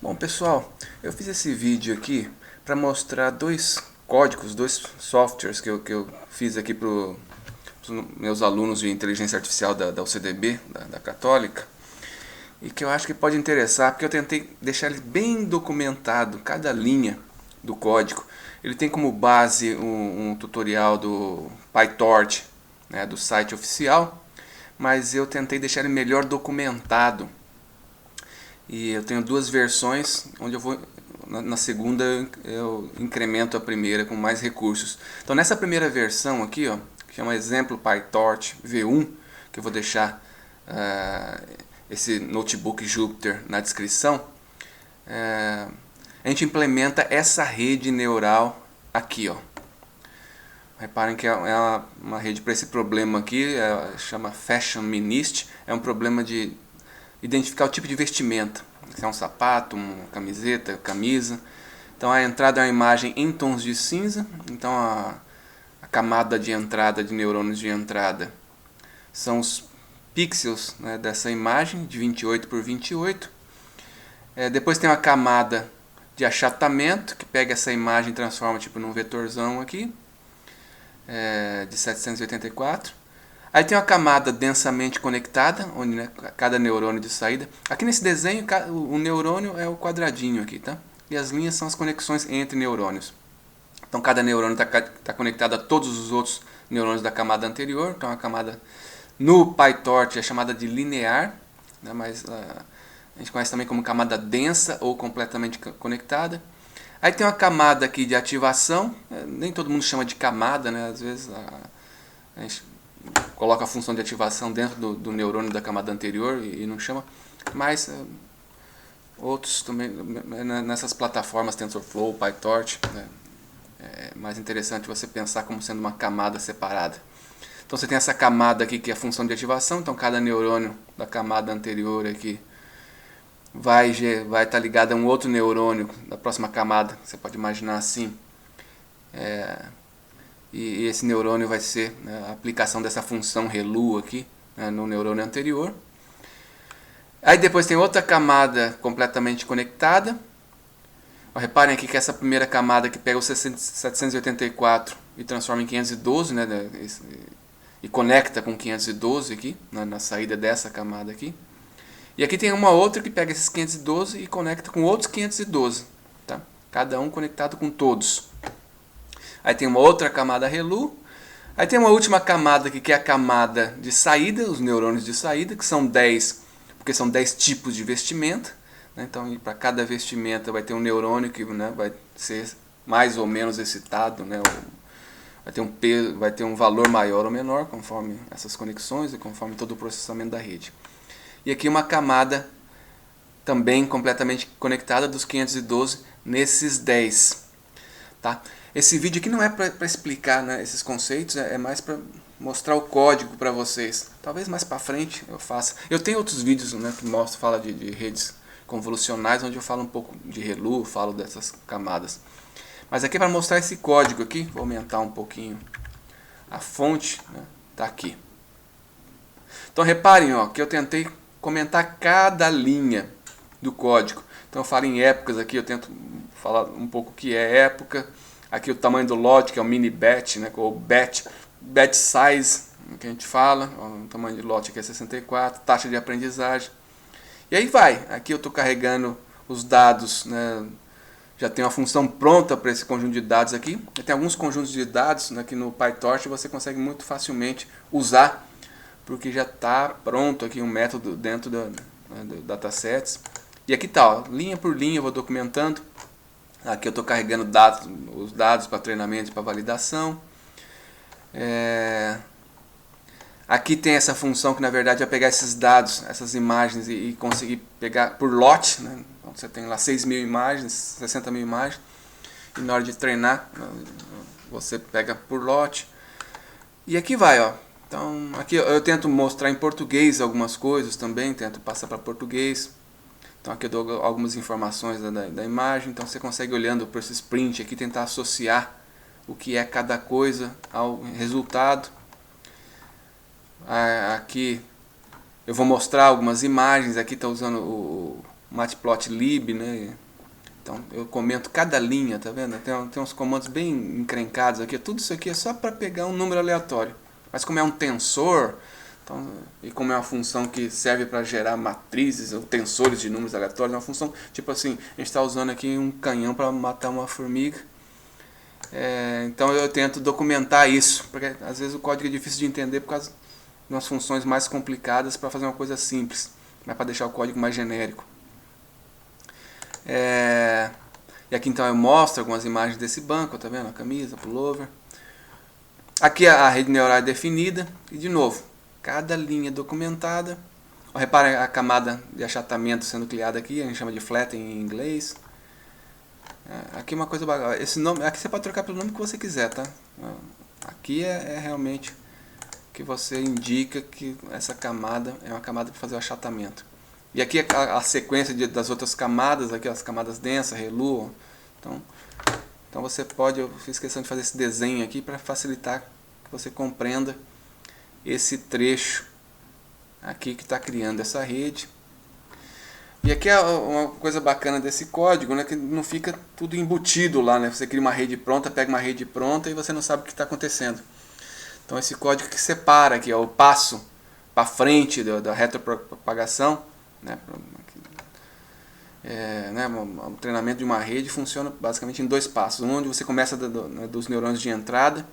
Bom pessoal, eu fiz esse vídeo aqui para mostrar dois códigos, dois softwares que eu fiz aqui para os meus alunos de inteligência artificial da UCDB, da Católica, e que eu acho que pode interessar, porque eu tentei deixar ele bem documentado, cada linha do código. Ele tem como base um tutorial do PyTorch, né, do site oficial, mas eu tentei deixar ele melhor documentado. E eu tenho duas versões, onde eu vou na segunda eu incremento a primeira com mais recursos. Então nessa primeira versão aqui, ó, que chama exemplo PyTorch V1, que eu vou deixar esse notebook Jupyter na descrição, a gente implementa essa rede neural aqui, ó. Reparem que é uma rede para esse problema aqui, chama Fashion Minist, é um problema de identificar o tipo de vestimenta, se é um sapato, uma camiseta, camisa. Então a entrada é uma imagem em tons de cinza, então a camada de entrada, de neurônios de entrada, são os pixels, né, dessa imagem, de 28 por 28. Depois tem uma camada de achatamento, que pega essa imagem e transforma tipo, num vetorzão aqui, de 784. Aí tem uma camada densamente conectada, onde, né, cada neurônio de saída. Aqui nesse desenho, o neurônio é o quadradinho aqui, tá? E as linhas são as conexões entre neurônios. Então cada neurônio está conectado a todos os outros neurônios da camada anterior. Então a camada no PyTorch é chamada de linear, né, mas a gente conhece também como camada densa ou completamente conectada. Aí tem uma camada aqui de ativação, nem todo mundo chama de camada, né? Às vezes a gente coloca a função de ativação dentro do neurônio da camada anterior e não chama, mas outros também, nessas plataformas TensorFlow, PyTorch, né, é mais interessante você pensar como sendo uma camada separada. Então você tem essa camada aqui que é a função de ativação, então cada neurônio da camada anterior aqui vai estar ligado a um outro neurônio da próxima camada, você pode imaginar assim. E esse neurônio vai ser, né, a aplicação dessa função ReLU aqui, né, no neurônio anterior. Aí depois tem outra camada completamente conectada. Reparem aqui que essa primeira camada que pega o 784 e transforma em 512, né, e conecta com 512 aqui, na saída dessa camada aqui. E aqui tem uma outra que pega esses 512 e conecta com outros 512, tá? Cada um conectado com todos. Aí tem uma outra camada ReLU. Aí tem uma última camada aqui, que é a camada de saída, os neurônios de saída, que são 10, porque são 10 tipos de vestimenta. Né? Então, para cada vestimenta vai ter um neurônio que, né, vai ser mais ou menos excitado, né? Vai ter um valor maior ou menor, conforme essas conexões e conforme todo o processamento da rede. E aqui uma camada também completamente conectada dos 512 nesses 10. Tá? Esse vídeo aqui não é para explicar, né, esses conceitos, é mais para mostrar o código para vocês. Talvez mais para frente eu faça. Eu tenho outros vídeos, né, que fala de redes convolucionais, onde eu falo um pouco de ReLU, falo dessas camadas. Mas aqui é para mostrar esse código aqui, vou aumentar um pouquinho a fonte, né, tá aqui. Então reparem, ó, que eu tentei comentar cada linha do código. Então eu falo em épocas aqui, eu tento falar um pouco o que é época. Aqui o tamanho do lote, que é o mini batch, né, ou batch size, que a gente fala. O tamanho de lote aqui é 64, taxa de aprendizagem. E aí vai. Aqui eu estou carregando os dados, né, já tem uma função pronta para esse conjunto de dados aqui. Tem alguns conjuntos de dados, né, que no PyTorch você consegue muito facilmente usar, porque já está pronto aqui um método dentro do datasets. E aqui está, linha por linha eu vou documentando. Aqui eu estou carregando os dados para treinamento e para validação. Aqui tem essa função que na verdade vai pegar esses dados, essas imagens e conseguir pegar por lote. Né? Então você tem lá 6.000 imagens, 60.000 imagens. E na hora de treinar, você pega por lote. E aqui vai, ó. Então aqui eu tento mostrar em português algumas coisas também, tento passar para português. Então aqui eu dou algumas informações da imagem, então você consegue olhando para esse sprint aqui tentar associar o que é cada coisa ao resultado. Aqui eu vou mostrar algumas imagens, aqui está usando matplotlib, né? Então eu comento cada linha, tá vendo? Tem uns comandos bem encrencados aqui. Tudo isso aqui é só para pegar um número aleatório. Mas como é um tensor, então, e como é uma função que serve para gerar matrizes ou tensores de números aleatórios, é uma função tipo assim, a gente está usando aqui um canhão para matar uma formiga. Então eu tento documentar isso, porque às vezes o código é difícil de entender por causa de umas funções mais complicadas para fazer uma coisa simples, mas para deixar o código mais genérico. E aqui então eu mostro algumas imagens desse banco, tá vendo? A camisa, pullover. Aqui a rede neural é definida, e de novo, cada linha documentada. Reparem a camada de achatamento sendo criada aqui, a gente chama de flatten em inglês. Aqui uma coisa bacana, esse nome, aqui você pode trocar pelo nome que você quiser, tá? Aqui é realmente que você indica que essa camada é uma camada para fazer o achatamento. E aqui a sequência das outras camadas, aqui as camadas densas, relu. Então você pode, eu fiz questão de fazer esse desenho aqui para facilitar que você compreenda esse trecho aqui que está criando essa rede. E aqui é uma coisa bacana desse código, né, que não fica tudo embutido lá, né? Você cria uma rede pronta, pega uma rede pronta e você não sabe o que está acontecendo. Então esse código que separa aqui, ó, o passo para frente da retropropagação, né? O treinamento de uma rede funciona basicamente em 2 passos. Um onde você começa dos neurônios de entrada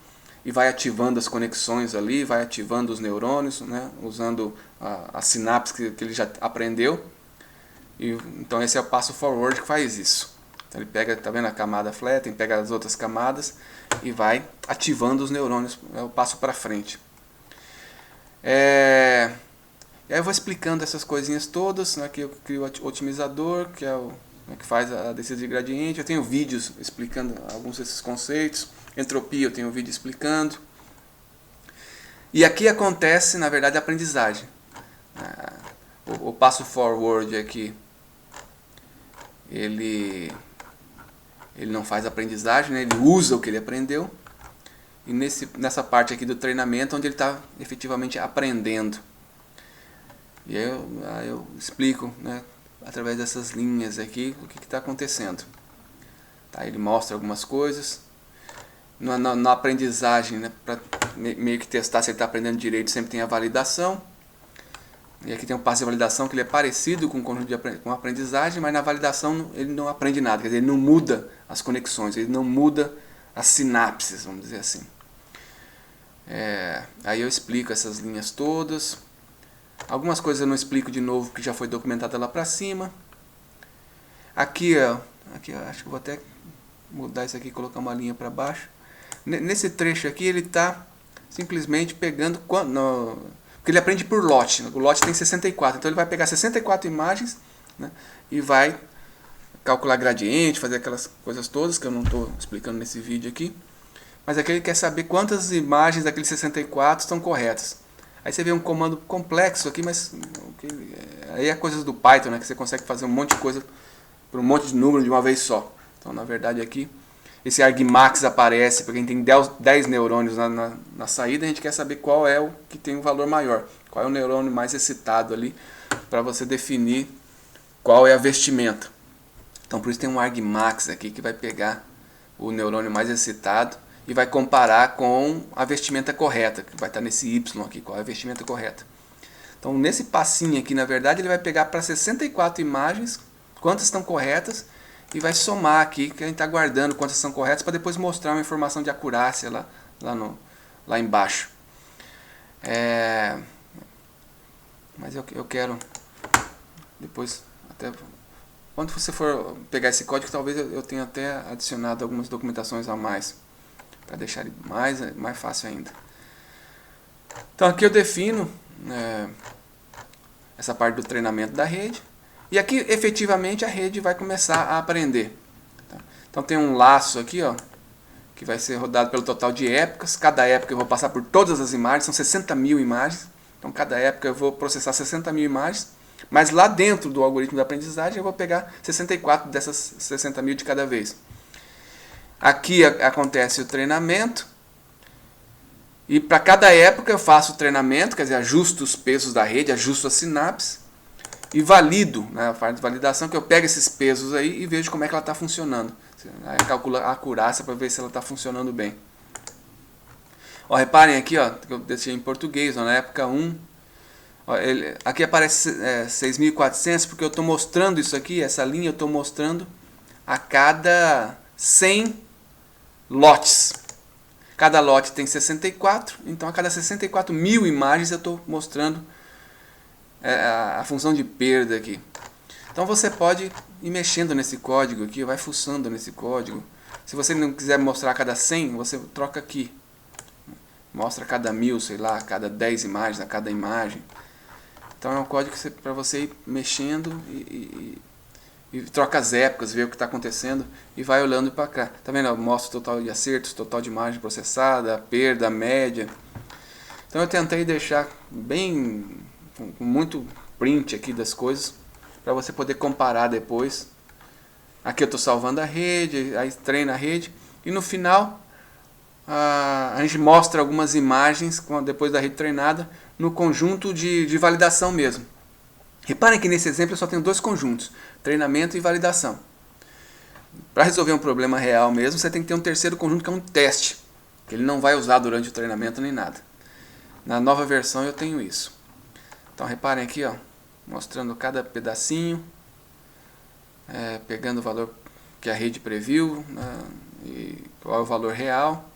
e vai ativando as conexões ali, vai ativando os neurônios, né? Usando a sinapse que ele já aprendeu. Então esse é o passo forward que faz isso. Então ele pega, tá vendo a camada flatten, pega as outras camadas e vai ativando os neurônios, é o passo para frente. E aí eu vou explicando essas coisinhas todas, né? Aqui eu crio o otimizador, que é o que faz a descida de gradiente. Eu tenho vídeos explicando alguns desses conceitos. Entropia eu tenho um vídeo explicando. E aqui acontece, na verdade, a aprendizagem. O passo forward aqui, ele não faz aprendizagem, né? Ele usa o que ele aprendeu. E nessa parte aqui do treinamento, onde ele está efetivamente aprendendo. E aí eu explico, né, através dessas linhas aqui, o que está acontecendo. Tá, ele mostra algumas coisas. Na aprendizagem, né, para meio que testar se ele está aprendendo direito, sempre tem a validação. E aqui tem um passo de validação que ele é parecido com o conjunto com a aprendizagem, mas na validação ele não aprende nada, quer dizer, ele não muda as conexões, ele não muda as sinapses, vamos dizer assim. Aí eu explico essas linhas todas. Algumas coisas eu não explico de novo, que já foi documentada lá para cima. Aqui eu acho que vou até mudar isso aqui e colocar uma linha para baixo. Nesse trecho aqui ele está simplesmente pegando... Porque ele aprende por lote. O lote tem 64, então ele vai pegar 64 imagens, né, e vai calcular gradiente, fazer aquelas coisas todas que eu não estou explicando nesse vídeo aqui. Mas aqui ele quer saber quantas imagens daqueles 64 estão corretas. Aí você vê um comando complexo aqui, mas aí é coisas do Python, né, que você consegue fazer um monte de coisa por um monte de número de uma vez só. Então, na verdade, aqui esse argmax aparece porque a gente tem 10 neurônios na saída, a gente quer saber qual é o que tem um valor maior, qual é o neurônio mais excitado ali, para você definir qual é a vestimenta. Então, por isso tem um argmax aqui que vai pegar o neurônio mais excitado e vai comparar com a vestimenta correta, que vai estar nesse Y aqui, qual é a vestimenta correta. Então, nesse passinho aqui, na verdade, ele vai pegar para 64 imagens, quantas estão corretas, e vai somar aqui, que a gente está guardando quantas são corretas, para depois mostrar uma informação de acurácia lá embaixo. Mas eu quero, depois, até quando você for pegar esse código, talvez eu tenha até adicionado algumas documentações a mais, para deixar ele mais fácil ainda. Então aqui eu defino essa parte do treinamento da rede. E aqui efetivamente a rede vai começar a aprender. Então tem um laço aqui, ó, que vai ser rodado pelo total de épocas. Cada época eu vou passar por todas as imagens, são 60 mil imagens. Então cada época eu vou processar 60 mil imagens. Mas lá dentro do algoritmo da aprendizagem eu vou pegar 64 dessas 60 mil de cada vez. Aqui acontece o treinamento. E para cada época eu faço o treinamento, quer dizer, ajusto os pesos da rede, ajusto a sinapse. e valido, né, a parte de validação, que eu pego esses pesos aí e vejo como é que ela está funcionando. Aí calcula a acurácia para ver se ela está funcionando bem. Ó, reparem aqui, ó, que eu deixei em português, ó, na época 1. Ó, aqui aparece 6.400 porque eu estou mostrando isso aqui, essa linha eu estou mostrando a cada 100 lotes. Cada lote tem 64, então a cada 64 mil imagens eu estou mostrando a função de perda aqui. Então você pode ir mexendo nesse código aqui, vai fuçando nesse código. Se você não quiser mostrar a cada 100, você troca aqui. Mostra a cada 1000, sei lá, a cada 10 imagens, a cada imagem. Então é um código para você ir mexendo e troca as épocas, ver o que está acontecendo e vai olhando para cá. Tá vendo? Mostra o total de acertos, total de imagem processada, a perda, a média. Então eu tentei deixar bem, com muito print aqui das coisas, para você poder comparar depois. Aqui eu estou salvando a rede, aí treina a rede e no final a gente mostra algumas imagens depois da rede treinada no conjunto de validação mesmo. Reparem que nesse exemplo eu só tenho dois conjuntos, treinamento e validação. Para resolver um problema real mesmo, você tem que ter um terceiro conjunto que é um teste, que ele não vai usar durante o treinamento nem nada. Na nova versão eu tenho isso. Então reparem aqui, ó, mostrando cada pedacinho, pegando o valor que a rede previu, né, e qual é o valor real.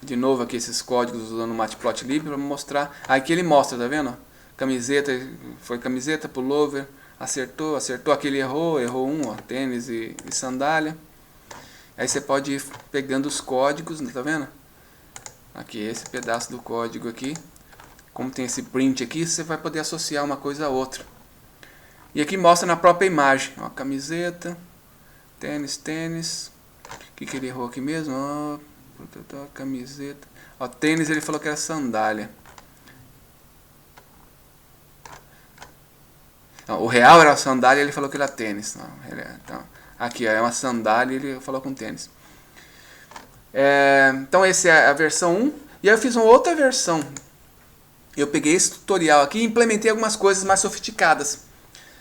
De novo aqui esses códigos usando o Matplotlib para mostrar. Aqui ele mostra, tá vendo? Camiseta, foi camiseta, pullover, acertou, aqui ele errou um, ó, tênis e sandália. Aí você pode ir pegando os códigos, tá vendo? Aqui esse pedaço do código aqui. Como tem esse print aqui, você vai poder associar uma coisa a outra. E aqui mostra na própria imagem, ó, camiseta, tênis. O que ele errou aqui mesmo? Ó, camiseta. Ó, tênis ele falou que era sandália. Não, o real era sandália, ele falou que era tênis. Não, então, aqui ó, é uma sandália, ele falou com tênis. Então essa é a versão 1. E aí eu fiz uma outra versão. Eu peguei esse tutorial aqui e implementei algumas coisas mais sofisticadas.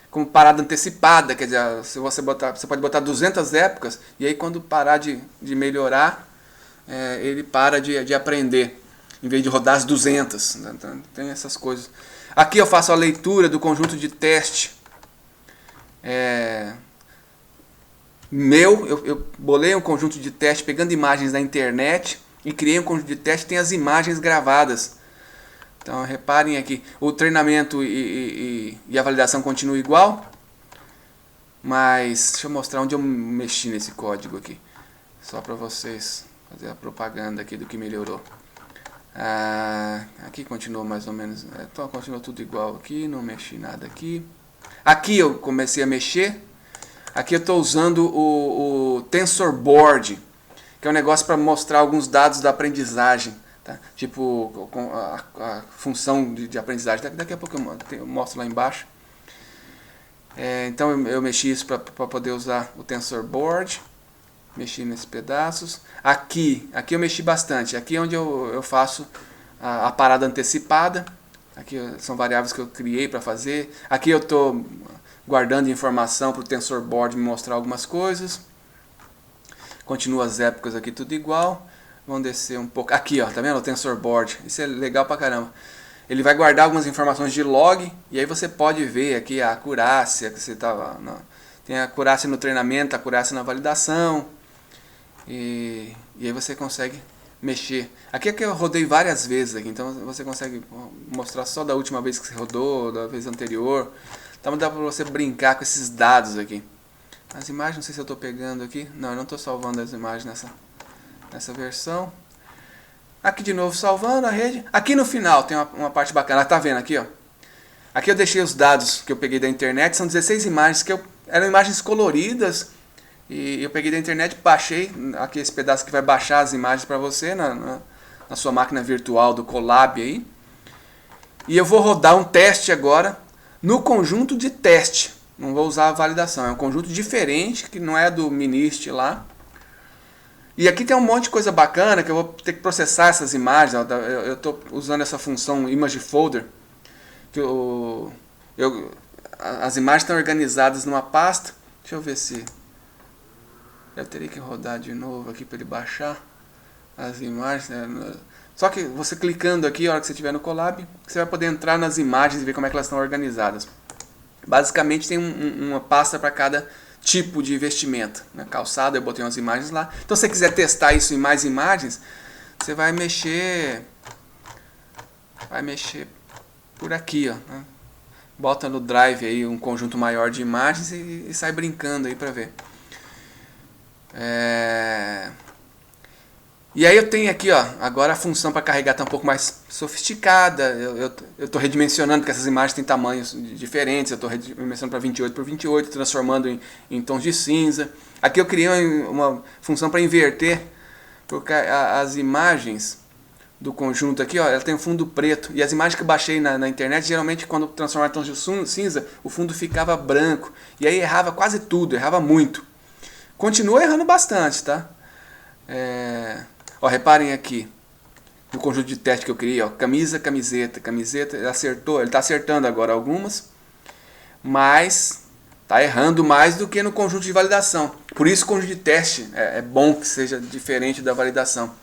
Como parada antecipada, quer dizer, se você pode botar 200 épocas, e aí quando parar de melhorar, ele para de aprender, em vez de rodar as 200. Então, tem essas coisas. Aqui eu faço a leitura do conjunto de teste. Eu bolei um conjunto de teste pegando imagens da internet e criei um conjunto de teste que tem as imagens gravadas. Então reparem aqui, o treinamento e a validação continuam igual, mas deixa eu mostrar onde eu mexi nesse código aqui, só para vocês fazer a propaganda aqui do que melhorou. Aqui continua mais ou menos, então continua tudo igual aqui, não mexi nada aqui. Aqui eu comecei a mexer, aqui eu estou usando o TensorBoard, que é um negócio para mostrar alguns dados da aprendizagem. Tá? Tipo a função de aprendizagem, daqui a pouco eu mostro lá embaixo. Então eu mexi isso para poder usar o TensorBoard, mexi nesses pedaços. Aqui eu mexi bastante, aqui é onde eu faço a parada antecipada. Aqui são variáveis que eu criei para fazer. Aqui eu estou guardando informação para o TensorBoard me mostrar algumas coisas. Continua as épocas aqui tudo igual. Vamos descer um pouco. Aqui, ó, tá vendo? O TensorBoard. Isso é legal pra caramba. Ele vai guardar algumas informações de log e aí você pode ver aqui a acurácia que você tava. Tem a acurácia no treinamento, a acurácia na validação. E aí você consegue mexer. Aqui é que eu rodei várias vezes aqui, então você consegue mostrar só da última vez que você rodou, da vez anterior. Então dá pra você brincar com esses dados aqui. As imagens, não sei se eu tô pegando aqui. Não, eu não tô salvando as imagens nessa versão. Aqui de novo salvando a rede. Aqui no final tem uma parte bacana. Tá vendo aqui, ó? Aqui eu deixei os dados que eu peguei da internet. São 16 imagens que eram imagens coloridas. E eu peguei da internet, baixei. Aqui esse pedaço que vai baixar as imagens para você na sua máquina virtual do Colab aí. E eu vou rodar um teste agora no conjunto de teste. Não vou usar a validação. É um conjunto diferente que não é do Minist lá. E aqui tem um monte de coisa bacana que eu vou ter que processar essas imagens. Eu estou usando essa função ImageFolder. as imagens estão organizadas numa pasta. Deixa eu ver se... Eu teria que rodar de novo aqui para ele baixar as imagens, né? Só que você clicando aqui, a hora que você estiver no Colab, você vai poder entrar nas imagens e ver como é que elas estão organizadas. Basicamente tem uma pasta para cada tipo de vestimenta, né? Calçado, eu botei umas imagens lá. Então se você quiser testar isso em mais imagens, você vai mexer por aqui, ó, né? Bota no Drive aí um conjunto maior de imagens e sai brincando aí para ver. E aí eu tenho aqui, ó, agora a função para carregar está um pouco mais sofisticada. Eu estou redimensionando, porque essas imagens têm tamanhos diferentes. Eu estou redimensionando para 28 por 28, transformando em tons de cinza. Aqui eu criei uma função para inverter, porque as imagens do conjunto aqui, ó, ela tem um fundo preto. E as imagens que eu baixei na internet, geralmente quando transformava em tons de cinza, o fundo ficava branco. E aí errava quase tudo, errava muito. Continua errando bastante, tá? Ó, reparem aqui no conjunto de teste que eu criei, ó, camisa, camiseta, ele acertou, ele está acertando agora algumas, mas está errando mais do que no conjunto de validação. Por isso o conjunto de teste é bom que seja diferente da validação.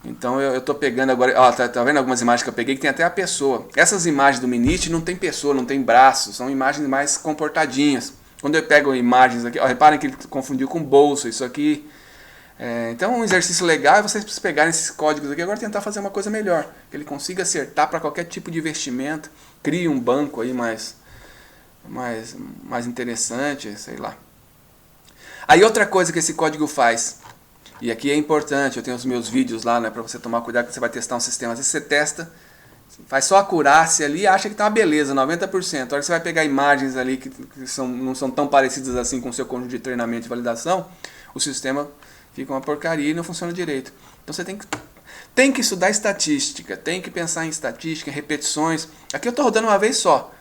Então eu estou pegando agora, ó, tá vendo algumas imagens que eu peguei que tem até a pessoa. Essas imagens do Minit não tem pessoa, não tem braço, são imagens mais comportadinhas. Quando eu pego imagens aqui, ó, reparem que ele confundiu com bolso, isso aqui. Então um exercício legal é vocês pegarem esses códigos aqui agora e tentar fazer uma coisa melhor, que ele consiga acertar para qualquer tipo de vestimenta, crie um banco aí mais interessante, sei lá. Aí outra coisa que esse código faz, e aqui é importante, eu tenho os meus vídeos lá, né, para você tomar cuidado que você vai testar um sistema. Às vezes você testa, faz só a acurácia ali e acha que tá uma beleza, 90%. A hora que você vai pegar imagens ali que não são tão parecidas assim com o seu conjunto de treinamento e validação, o sistema fica uma porcaria e não funciona direito. Então você tem que estudar estatística, tem que pensar em estatística, em repetições. Aqui eu estou rodando uma vez só.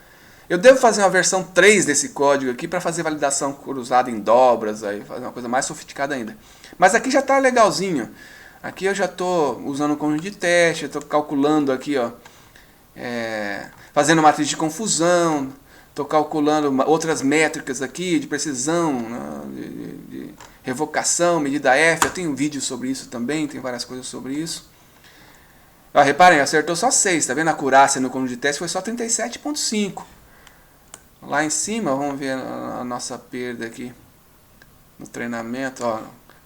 Eu devo fazer uma versão 3 desse código aqui para fazer validação cruzada em dobras, aí fazer uma coisa mais sofisticada ainda. Mas aqui já está legalzinho. Aqui eu já estou usando o conjunto de teste, estou calculando aqui, ó, fazendo matriz de confusão, estou calculando outras métricas aqui de precisão, né, de revocação, medida F. Eu tenho um vídeo sobre isso também, tem várias coisas sobre isso. Ó, reparem, acertou só 6, tá vendo? A acurácia no conjunto de teste foi só 37,5. Lá em cima, vamos ver a nossa perda aqui no treinamento, ó,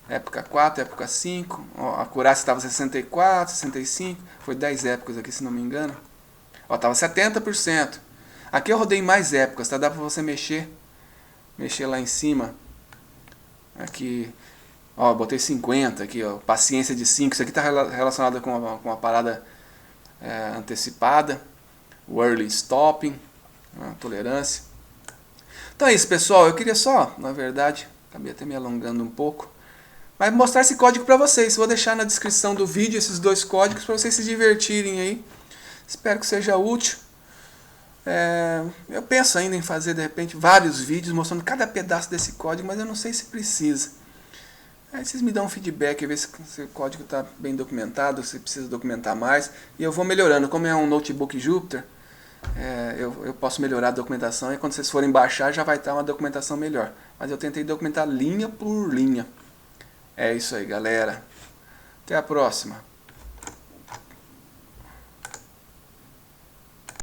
época 4, época 5, ó, a acurácia estava 64, 65, foi 10 épocas aqui se não me engano. Ó, estava 70%. Aqui eu rodei mais épocas, tá? Dá para você mexer lá em cima. Aqui, ó, botei 50 aqui, ó, paciência de 5, isso aqui está relacionado com a parada antecipada, o early stopping, a tolerância. Então é isso, pessoal, eu queria só, na verdade, acabei até me alongando um pouco, mas mostrar esse código para vocês. Vou deixar na descrição do vídeo esses dois códigos para vocês se divertirem aí. Espero que seja útil. Eu penso ainda em fazer de repente vários vídeos mostrando cada pedaço desse código, mas eu não sei se precisa. Aí vocês me dão um feedback, ver se o código está bem documentado, se precisa documentar mais, e eu vou melhorando. Como é um notebook Jupyter, eu posso melhorar a documentação, e quando vocês forem baixar já vai estar uma documentação melhor. Mas eu tentei documentar linha por linha. É isso aí, galera. Até a próxima.